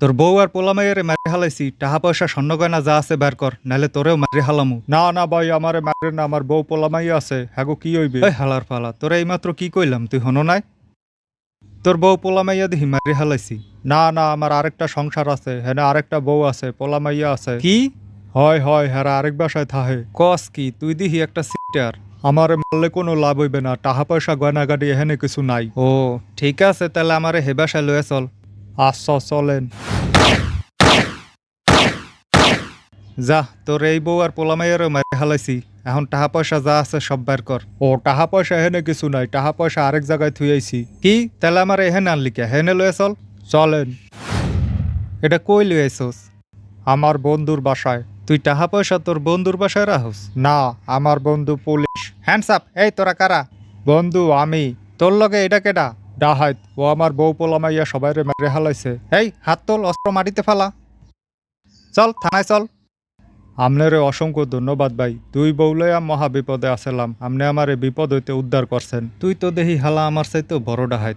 তোর বউ আর পোলামাইয়ারে মারি হালাইছি, টাকা পয়সা স্বর্ণ গয়না যা আছে বের কর, নাহলে তোরেও মারি হালামু। না না ভাই, আমারে মারে না, আমার বউ পোলামাই আছে, হ্যাগো কি হইবে? এই হালার পালা, তোরা এইমাত্র কি কইলাম তুই হনো নাই? তোর বউ পোলামাইয়া দিহি মারি হালাইছি। না না, আমার আরেকটা সংসার আছে, হ্যাঁ আরেকটা বউ আছে, পোলামাইয়া আছে। কি হয় হয়, হ্যাঁ আরেক বাসায় থাহে। কস কি? তুই দিহি একটা সিটার। আমারে মারলে কোনো লাভ হইবে না, টাকা পয়সা গয়না গাড়ি এখানে কিছু নাই। ও ঠিক আছে, তাহলে আমারে হে বাসায় লয়ে চল। আচ্ছা চলেন। যা, তোর এই বউ আর পোলামাইয়ারও মারি হালাইছি, এখন টাকা পয়সা যা আছে সব বের কর। ও টাকা পয়সা এখানে কিছু নাই, টাকা পয়সা আরেক জায়গায় থুই আইছি। কি? তাহলে আমার এহেন আনলি কে? হেনে লয়ে চল। চলেন। এটা কই লয়ে আইসোস? আমার বন্ধুর বাসায়। তুই টাকা পয়সা তোর বন্ধুর বাসায় রাহস? না, আমার বন্ধু পুলিশ। Hands up! এই তোরা কারা? বন্ধু আমি। তোর লগে এটা কেডা? ডাহাত, ও আমার বউ পোলামাইয়া সবাইরে মেরে হালাইছে। এই হাত তোল, অস্ত্র মাটিতে ফালা। চল থানায় চল। আমনেরে অসংখ্য ধন্যবাদ ভাই, দুই বউলয়া মহা বিপদে আসলাম, আমনে আমারে বিপদ হইতে উদ্ধার করছেন। তুই তো দেহি হালা আমার চাইতেও বড় ডাহাত।